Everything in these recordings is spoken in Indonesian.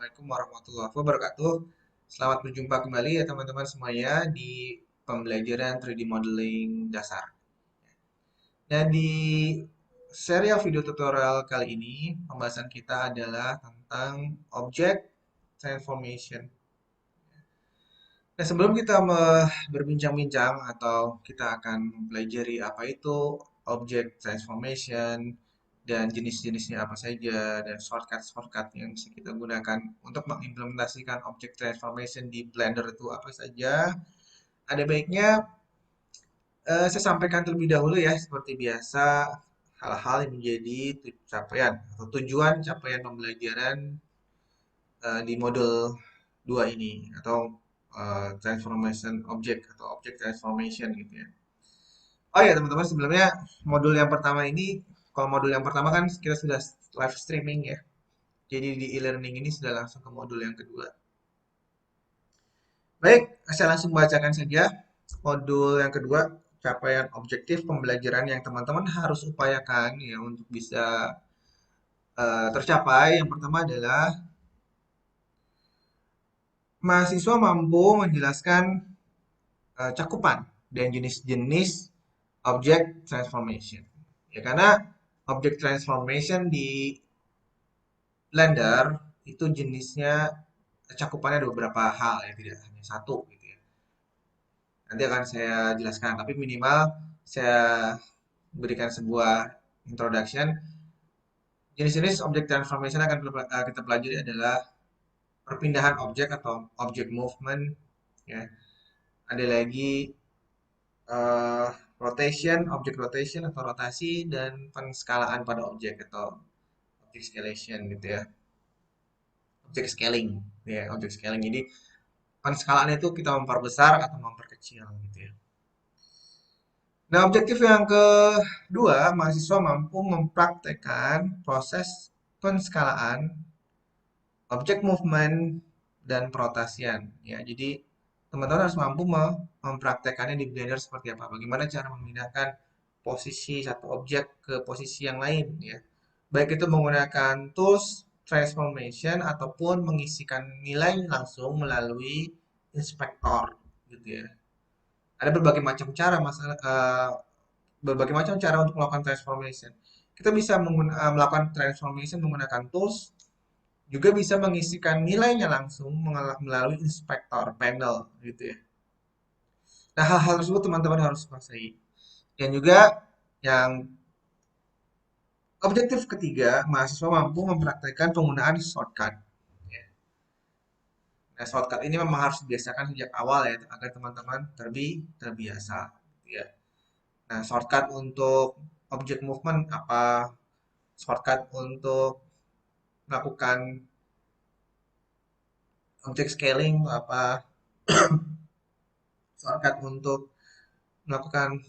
Assalamualaikum warahmatullahi wabarakatuh. Selamat berjumpa kembali ya teman-teman semuanya di pembelajaran 3D modeling dasar. Nah, di serial video tutorial kali ini, pembahasan kita adalah tentang object transformation. Nah, sebelum kita berbincang-bincang atau kita akan mempelajari apa itu object transformation dan jenis-jenisnya apa saja dan shortcut-shortcut yang bisa kita gunakan untuk mengimplementasikan object transformation di Blender itu apa saja, ada baiknya saya sampaikan terlebih dahulu ya seperti biasa hal-hal yang menjadi capaian atau tujuan capaian pembelajaran di modul 2 ini atau transformation object atau object transformation gitu ya. Oh ya teman-teman sebelumnya modul yang pertama ini kalau modul yang pertama kan kita sudah live streaming ya. Jadi di e-learning ini sudah langsung ke modul yang kedua. Baik, saya langsung bacakan saja modul yang kedua capaian objektif pembelajaran yang teman-teman harus upayakan ya untuk bisa tercapai. Yang pertama adalah mahasiswa mampu menjelaskan cakupan dan jenis-jenis object transformation. Ya, karena object transformation di Blender itu jenisnya cakupannya ada beberapa hal ya, tidak hanya satu gitu ya. Nanti akan saya jelaskan, tapi minimal saya berikan sebuah introduction. Jenis-jenis object transformation akan kita pelajari adalah perpindahan objek atau object movement ya. Ada lagi eh, rotation, object rotation atau rotasi dan penskalaan pada objek atau object scalation gitu ya. Object scaling ya, object scaling. Jadi penskalaan itu kita memperbesar atau memperkecil gitu ya. Nah, objektif yang kedua, mahasiswa mampu mempraktekkan proses penskalaan, object movement, dan perotasian ya. Jadi teman-teman harus mampu mempraktekannya di Blender seperti apa. Bagaimana cara memindahkan posisi satu objek ke posisi yang lain ya. Baik itu menggunakan tools transformation ataupun mengisikan nilai langsung melalui inspektor gitu ya. Ada berbagai macam cara berbagai macam cara untuk melakukan transformation. Kita bisa melakukan transformation menggunakan tools, juga bisa mengisikan nilainya langsung melalui inspektor panel gitu ya. Nah, hal-hal tersebut teman-teman harus kuasai. Dan juga yang objektif ketiga, mahasiswa mampu mempraktekkan penggunaan shortcut. Ya. Nah, shortcut ini memang harus dibiasakan sejak awal ya, agar teman-teman terbiasa. Gitu ya. Nah, shortcut untuk object movement apa? Shortcut untuk melakukan object scaling apa? Shortcut untuk melakukan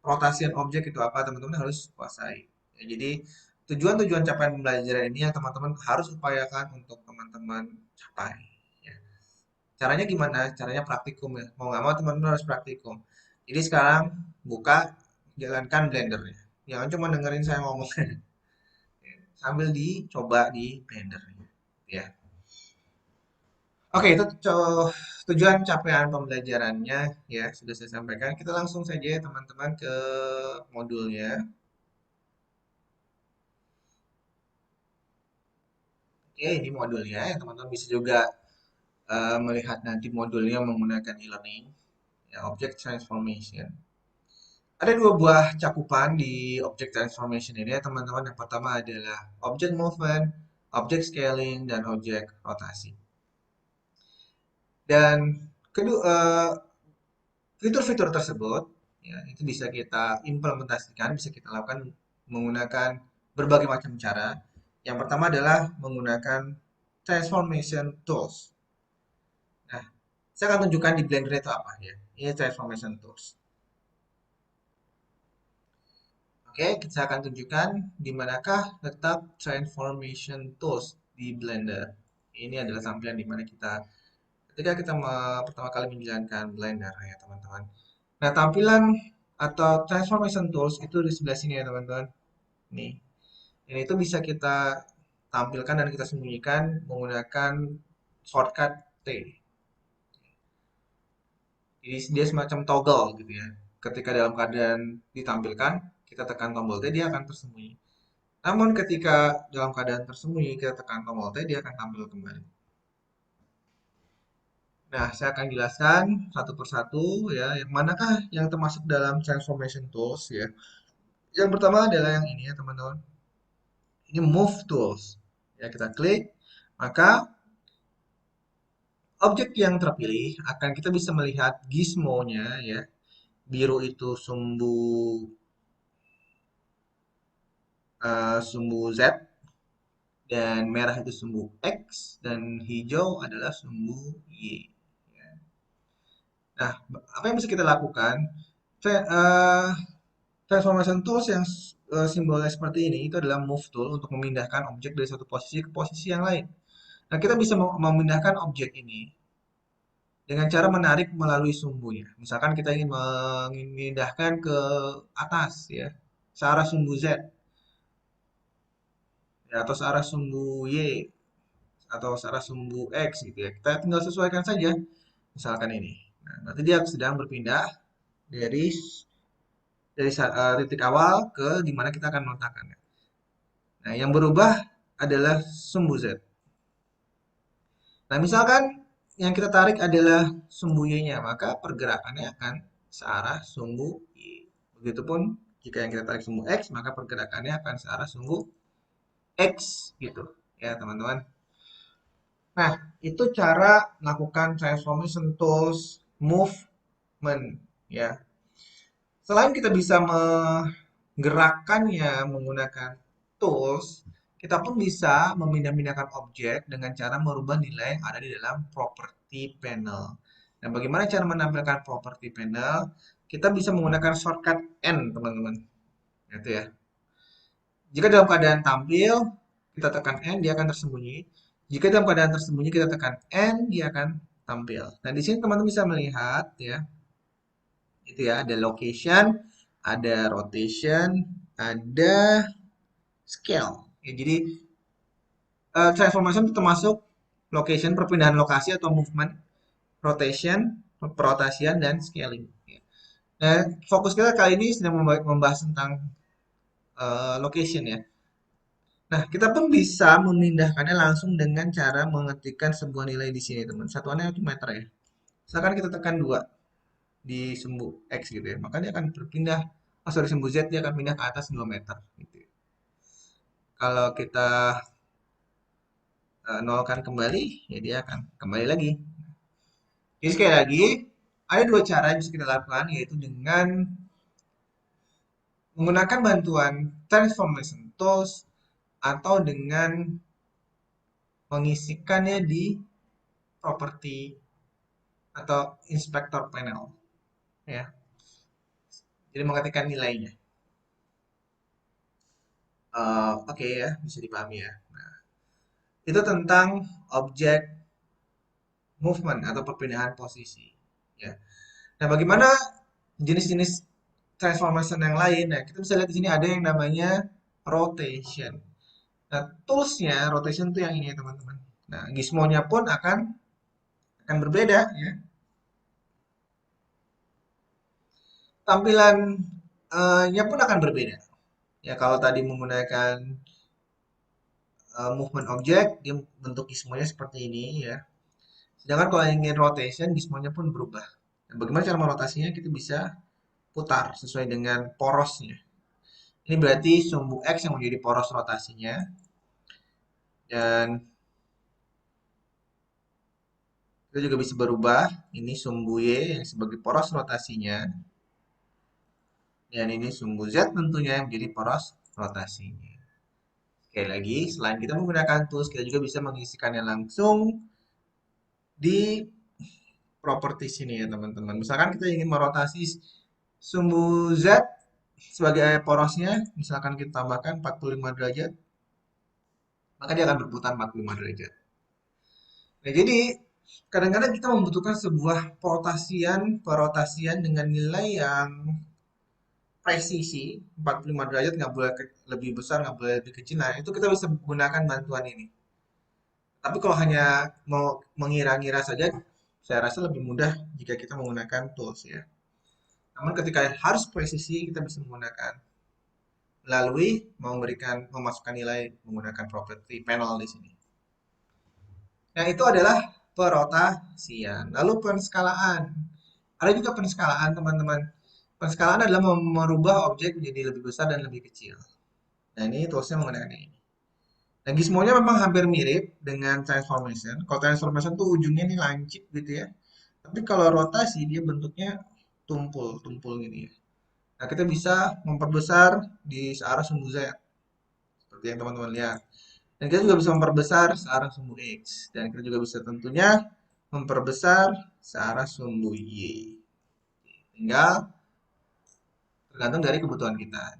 rotasian objek itu apa? Teman-teman harus kuasai. Ya, jadi tujuan-tujuan capaian pembelajaran ini yang teman-teman harus upayakan untuk teman-teman capai. Ya. Caranya gimana? Caranya praktikum ya. Mau nggak mau teman-teman harus praktikum. Jadi sekarang buka, jalankan Blendernya. Jangan cuma dengerin saya ngomong. Sambil dicoba di Blender ya. Oke, itu tujuan capaian pembelajarannya ya sudah saya sampaikan. Kita langsung saja ya teman-teman ke modulnya. Oke, ini modulnya ya teman-teman bisa juga melihat nanti modulnya menggunakan e-learning ya object transformation. Ada dua buah cakupan di object transformation ini ya teman-teman. Yang pertama adalah object movement, object scaling, dan object rotasi. Dan kedua fitur-fitur tersebut ya itu bisa kita implementasikan, bisa kita lakukan menggunakan berbagai macam cara. Yang pertama adalah menggunakan transformation tools. Nah, saya akan tunjukkan di Blender itu apa ya. Ini transformation tools. Oke, saya akan tunjukkan di manakah letak transformation tools di Blender. Ini adalah tampilan di mana kita ketika kita pertama kali menjalankan Blender ya teman-teman. Nah, tampilan atau transformation tools itu di sebelah sini ya teman-teman. Nih, ini itu bisa kita tampilkan dan kita sembunyikan menggunakan shortcut T. Jadi dia semacam toggle gitu ya. Ketika dalam keadaan ditampilkan, kita tekan tombol T, dia akan tersembunyi. Namun ketika dalam keadaan tersembunyi, kita tekan tombol T, dia akan tampil kembali. Nah, saya akan jelaskan satu persatu ya, yang manakah yang termasuk dalam transformation tools ya. Yang pertama adalah yang ini ya, teman-teman. Ini move tools. Ya, kita klik, maka objek yang terpilih akan kita bisa melihat gizmo-nya ya. Biru itu sumbu Z, dan merah itu sumbu X, dan hijau adalah sumbu Y. Ya. Nah, apa yang bisa kita lakukan? Tra- eh, Transformation tools yang simbolnya seperti ini itu adalah move tool untuk memindahkan objek dari satu posisi ke posisi yang lain. Nah, kita bisa memindahkan objek ini dengan cara menarik melalui sumbunya. Misalkan kita ingin memindahkan ke atas ya, searah sumbu Z ya, atau searah sumbu Y atau searah sumbu X gitu ya. Kita tinggal sesuaikan saja. Misalkan ini. Nah, nanti dia sedang berpindah dari titik awal ke di mana kita akan meletakkannya. Nah, yang berubah adalah sumbu Z. Nah, misalkan yang kita tarik adalah sumbu Y-nya, maka pergerakannya akan searah sumbu Y. Begitupun jika yang kita tarik sumbu X, maka pergerakannya akan searah sumbu X gitu. Ya, teman-teman. Nah, itu cara melakukan transformation tools movement ya. Selain kita bisa menggerakkannya menggunakan tools, kita pun bisa memindah-mindahkan objek dengan cara merubah nilai yang ada di dalam property panel. Nah, bagaimana cara menampilkan property panel? Kita bisa menggunakan shortcut N, teman-teman. Itu ya. Jika dalam keadaan tampil, kita tekan N, dia akan tersembunyi. Jika dalam keadaan tersembunyi, kita tekan N, dia akan tampil. Nah, di sini teman-teman bisa melihat ya, itu ya, ada location, ada rotation, ada scale. Ya, jadi transformation itu termasuk location, perpindahan lokasi atau movement, rotation, perotasian, dan scaling. Ya. Nah, fokus kita kali ini sedang membahas tentang location ya. Nah, kita pun bisa memindahkannya langsung dengan cara mengetikkan sebuah nilai di sini, teman. Satuannya itu meter ya. Misalkan kita tekan 2 di sumbu X gitu ya, maka dia akan berpindah, sorry, sumbu Z dia akan pindah ke atas 2 meter gitu ya. Kalau kita nolkan kembali, ya dia akan kembali lagi. Jadi sekali lagi, ada dua cara yang bisa kita lakukan, yaitu dengan menggunakan bantuan transformation tools atau dengan mengisikannya di property atau inspector panel ya. Jadi mengetikkan nilainya. Oke ya, bisa dipahami ya. Nah, itu tentang objek movement atau perpindahan posisi ya. Nah, bagaimana jenis-jenis transformation yang lain? Nah, kita bisa lihat di sini ada yang namanya rotation. Nah, toolsnya rotation itu yang ini ya teman-teman. Nah, gizmo-nya pun akan berbeda ya. Tampilannya pun akan berbeda. Ya, kalau tadi menggunakan movement object, dia bentuk gizmonya seperti ini ya. Sedangkan kalau ingin rotation, gizmonya pun berubah. Nah, bagaimana cara merotasinya? Kita bisa putar sesuai dengan porosnya. Ini berarti sumbu X yang menjadi poros rotasinya. Dan kita juga bisa berubah. Ini sumbu Y yang sebagai poros rotasinya. Dan ini sumbu Z tentunya yang menjadi poros rotasinya. Sekali lagi, selain kita menggunakan tools, kita juga bisa mengisikannya langsung di properti sini ya teman-teman. Misalkan kita ingin merotasi sumbu Z sebagai porosnya, misalkan kita tambahkan 45 derajat, maka dia akan berputar 45 derajat. Nah, jadi kadang-kadang kita membutuhkan sebuah perotasian dengan nilai yang presisi 45 derajat, nggak boleh lebih besar, nggak boleh lebih kecil. Nah, itu kita bisa menggunakan bantuan ini. Tapi kalau hanya mau mengira-ngira saja, saya rasa lebih mudah jika kita menggunakan tools ya. Namun ketika harus presisi, kita bisa menggunakan melalui memasukkan nilai menggunakan property panel di sini. Nah, itu adalah perotasian. Lalu penskalaan. Ada juga penskalaan, teman-teman. Penskalaan adalah merubah objek menjadi lebih besar dan lebih kecil. Nah, ini toolsnya menggunakan ini. Nah, gizmonya memang hampir mirip dengan transformation. Kalau transformation tuh ujungnya ini lancip gitu ya. Tapi kalau rotasi dia bentuknya tumpul gini ya. Nah, kita bisa memperbesar di searah sumbu Z. Seperti yang teman-teman lihat. Dan kita juga bisa memperbesar searah sumbu X. Dan kita juga bisa tentunya memperbesar searah sumbu Y. Tinggal tergantung dari kebutuhan kita.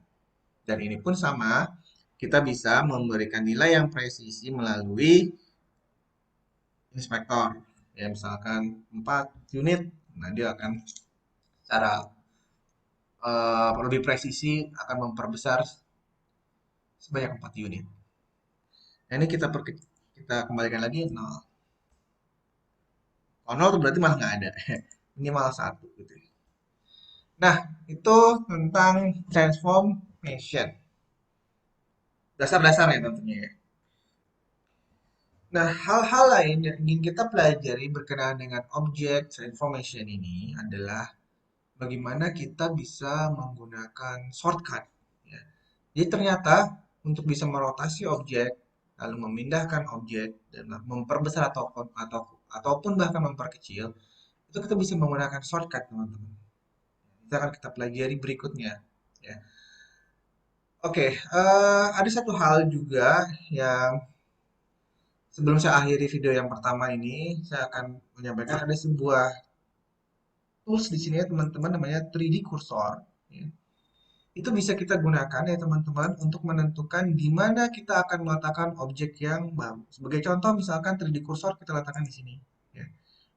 Dan ini pun sama, kita bisa memberikan nilai yang presisi melalui inspektor. Ya, misalkan 4 unit, nah dia akan secara lebih presisi akan memperbesar sebanyak 4 unit. Nah, ini kita kembalikan lagi 0. Kalau 0 itu berarti malah nggak ada. Minimal 1 gitu. Nah, itu tentang transformation. Dasar-dasarnya tentunya ya. Nah, hal-hal lain yang ingin kita pelajari berkenaan dengan objek transformation ini adalah bagaimana kita bisa menggunakan shortcut. Ya. Jadi ternyata untuk bisa merotasi objek, lalu memindahkan objek dan memperbesar ataupun bahkan memperkecil, itu kita bisa menggunakan shortcut, teman-teman. Itu akan kita pelajari berikutnya. Ya. Oke, ada satu hal juga yang sebelum saya akhiri video yang pertama ini, saya akan menyampaikan ada sebuah tools di sini ya teman-teman, namanya 3D Cursor. Ya. Itu bisa kita gunakan ya teman-teman untuk menentukan di mana kita akan meletakkan objek yang baru. Sebagai contoh misalkan 3D Cursor kita letakkan di sini. Ya.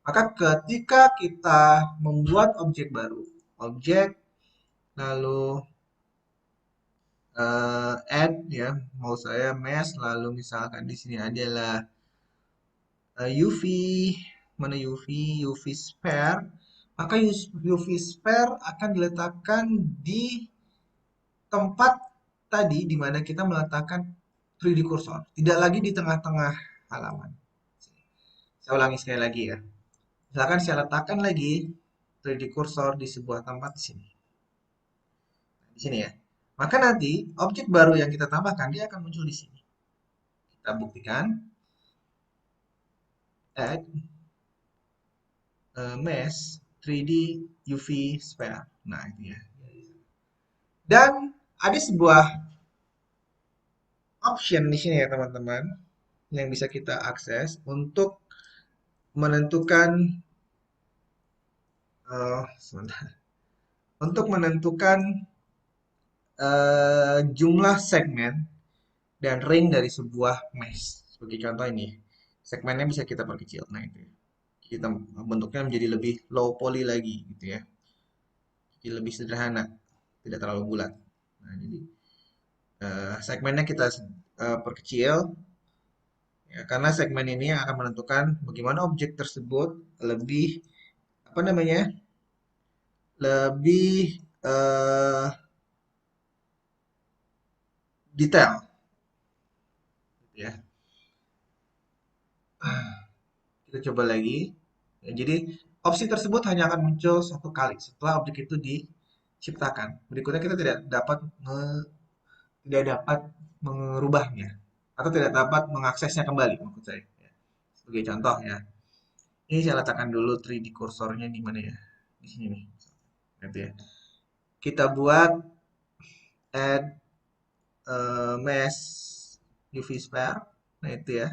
Maka ketika kita membuat objek baru, objek lalu add ya, mau saya mesh, lalu misalkan di sini adalah UV, mana UV sphere, maka UV sphere akan diletakkan di tempat tadi di mana kita meletakkan 3D cursor, tidak lagi di tengah-tengah halaman. Saya ulangi sekali lagi ya. Misalkan saya letakkan lagi 3D cursor di sebuah tempat di sini. Di sini ya. Maka nanti objek baru yang kita tambahkan dia akan muncul di sini. Kita buktikan. Add mesh 3D UV sphere. Nah, itu ya. Dan ada sebuah option di sini ya teman-teman yang bisa kita akses untuk menentukan sebentar. Untuk menentukan jumlah segmen dan ring dari sebuah mesh. Sebagai contoh ini, segmennya bisa kita perkecil. Nah, itu ya. Kita bentuknya menjadi lebih low poly lagi gitu ya. Jadi lebih sederhana, tidak terlalu bulat. Nah, jadi segmennya kita perkecil ya, karena segmen ini yang akan menentukan bagaimana objek tersebut lebih apa namanya? Lebih detail gitu ya. Kita coba lagi. Ya, jadi opsi tersebut hanya akan muncul satu kali setelah objek itu diciptakan. Berikutnya kita tidak dapat merubahnya atau tidak dapat mengaksesnya kembali maksud saya. Ya. Sebagai contoh ya. Ini saya letakkan dulu 3D kursornya di mana ya? Di sini nih. Gitu ya. Kita buat add mesh UV sphere. Nah, itu ya.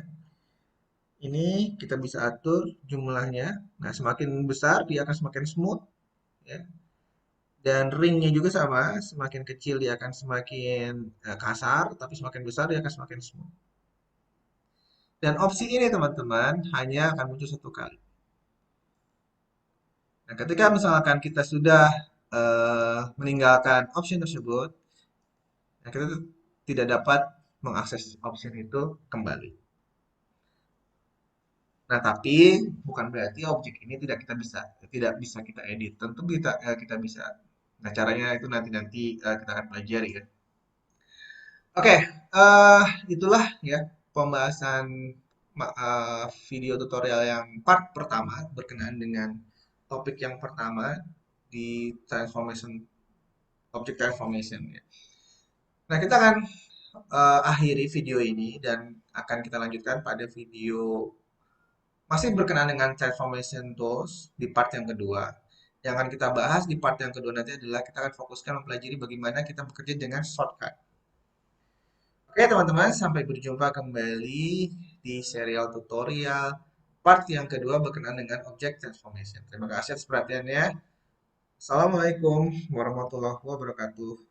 Ini kita bisa atur jumlahnya. Nah, semakin besar dia akan semakin smooth ya. Dan ringnya juga sama, semakin kecil dia akan semakin kasar, tapi semakin besar dia akan semakin smooth. Dan opsi ini teman-teman hanya akan muncul satu kali. Nah, ketika misalkan kita sudah meninggalkan option tersebut, nah kita tuh tidak dapat mengakses option itu kembali. Nah, tapi bukan berarti objek ini tidak bisa kita edit. Tentu kita bisa. Nah, caranya itu nanti kita akan pelajari ya. Oke, itulah ya pembahasan video tutorial yang part pertama berkenaan dengan topik yang pertama di transformation object transformation ya. Nah, kita akan akhiri video ini dan akan kita lanjutkan pada video masih berkenaan dengan transformation tools di part yang kedua. Yang akan kita bahas di part yang kedua nanti adalah kita akan fokuskan mempelajari bagaimana kita bekerja dengan shortcut. Oke teman-teman, sampai berjumpa kembali di serial tutorial part yang kedua berkenaan dengan object transformation. Terima kasih atas perhatiannya. Assalamualaikum warahmatullahi wabarakatuh.